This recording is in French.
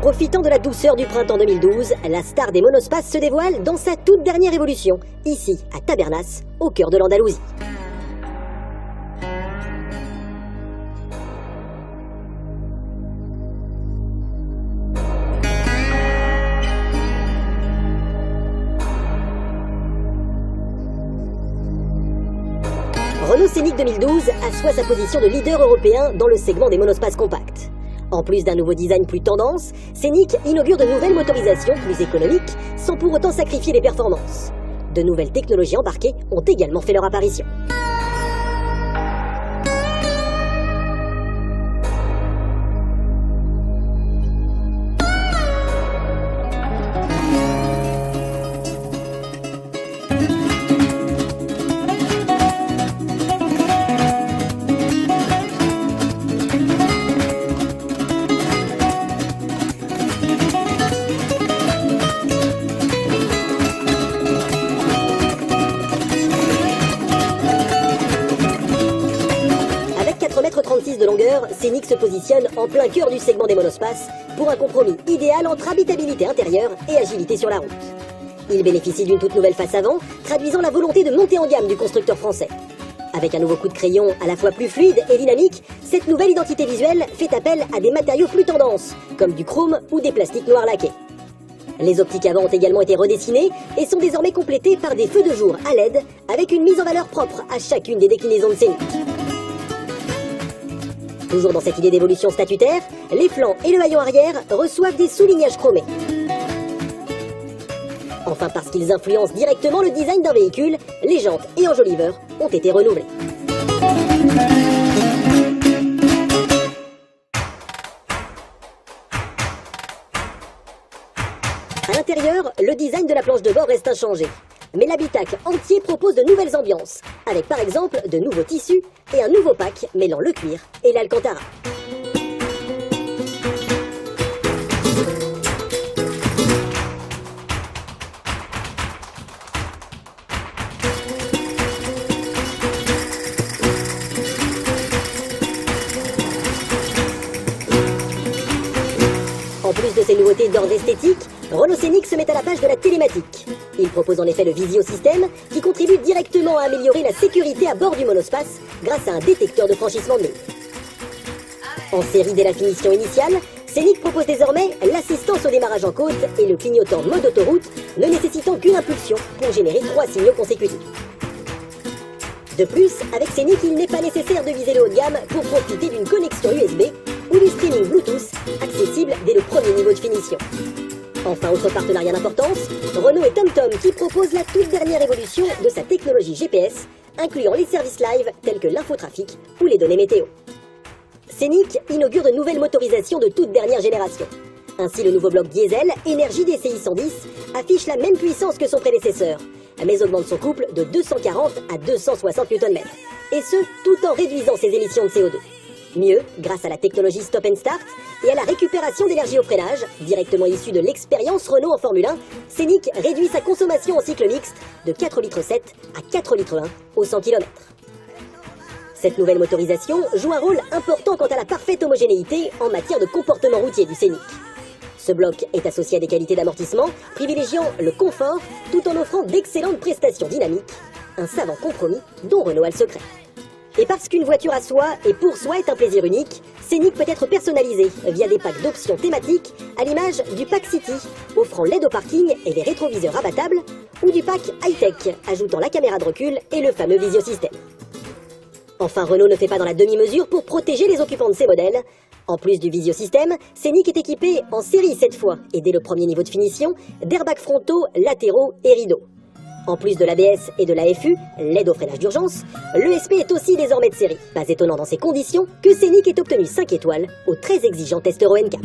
Profitant de la douceur du printemps 2012, la star des monospaces se dévoile dans sa toute dernière évolution, ici à Tabernas, au cœur de l'Andalousie. Renault Scénic 2012 assoit sa position de leader européen dans le segment des monospaces compacts. En plus d'un nouveau design plus tendance, Scénic inaugure de nouvelles motorisations plus économiques, sans pour autant sacrifier les performances. De nouvelles technologies embarquées ont également fait leur apparition. Avec 4,36 m de longueur, Scénic se positionne en plein cœur du segment des monospaces pour un compromis idéal entre habitabilité intérieure et agilité sur la route. Il bénéficie d'une toute nouvelle face avant, traduisant la volonté de monter en gamme du constructeur français. Avec un nouveau coup de crayon à la fois plus fluide et dynamique, cette nouvelle identité visuelle fait appel à des matériaux plus tendance, comme du chrome ou des plastiques noirs laqués. Les optiques avant ont également été redessinées et sont désormais complétées par des feux de jour à LED avec une mise en valeur propre à chacune des déclinaisons de Scénic. Toujours dans cette idée d'évolution statutaire, les flancs et le haillon arrière reçoivent des soulignages chromés. Enfin, parce qu'ils influencent directement le design d'un véhicule, les jantes et enjoliveurs ont été renouvelés. À l'intérieur, le design de la planche de bord reste inchangé. Mais l'habitacle entier propose de nouvelles ambiances, avec par exemple de nouveaux tissus et un nouveau pack mêlant le cuir et l'alcantara. En plus de ces nouveautés d'ordre esthétique, Renault Scénic se met à la page de la télématique. Il propose en effet le Visio-système qui contribue directement à améliorer la sécurité à bord du monospace grâce à un détecteur de franchissement de ligne. En série dès la finition initiale, Scénic propose désormais l'assistance au démarrage en côte et le clignotant mode autoroute, ne nécessitant qu'une impulsion pour générer 3 signaux consécutifs. De plus, avec Scénic, il n'est pas nécessaire de viser le haut de gamme pour profiter d'une connexion USB ou du streaming Bluetooth, accessible dès le premier niveau de finition. Enfin, autre partenariat d'importance, Renault et TomTom qui proposent la toute dernière évolution de sa technologie GPS, incluant les services live tels que l'infotrafic ou les données météo. Scénic inaugure de nouvelles motorisations de toute dernière génération. Ainsi, le nouveau bloc diesel Énergie DCi 110 affiche la même puissance que son prédécesseur, mais augmente son couple de 240 à 260 Nm, et ce, tout en réduisant ses émissions de CO2. Mieux, grâce à la technologie Stop and Start et à la récupération d'énergie au freinage, directement issue de l'expérience Renault en Formule 1, Scénic réduit sa consommation en cycle mixte de 4,7 litres à 4,1 litres au 100 km. Cette nouvelle motorisation joue un rôle important quant à la parfaite homogénéité en matière de comportement routier du Scénic. Ce bloc est associé à des qualités d'amortissement, privilégiant le confort tout en offrant d'excellentes prestations dynamiques, un savant compromis dont Renault a le secret. Et parce qu'une voiture à soi et pour soi est un plaisir unique, Scénic peut être personnalisé via des packs d'options thématiques à l'image du pack City, offrant l'aide au parking et les rétroviseurs abattables, ou du pack High-Tech, ajoutant la caméra de recul et le fameux Visio-système. Enfin, Renault ne fait pas dans la demi-mesure pour protéger les occupants de ses modèles. En plus du Visio-système, Scénic est équipé, en série cette fois, et dès le premier niveau de finition, d'airbags frontaux, latéraux et rideaux. En plus de l'ABS et de l'AFU, l'aide au freinage d'urgence, l'ESP est aussi désormais de série. Pas étonnant dans ces conditions que Scénic ait obtenu 5 étoiles au très exigeant test Euro NCAP.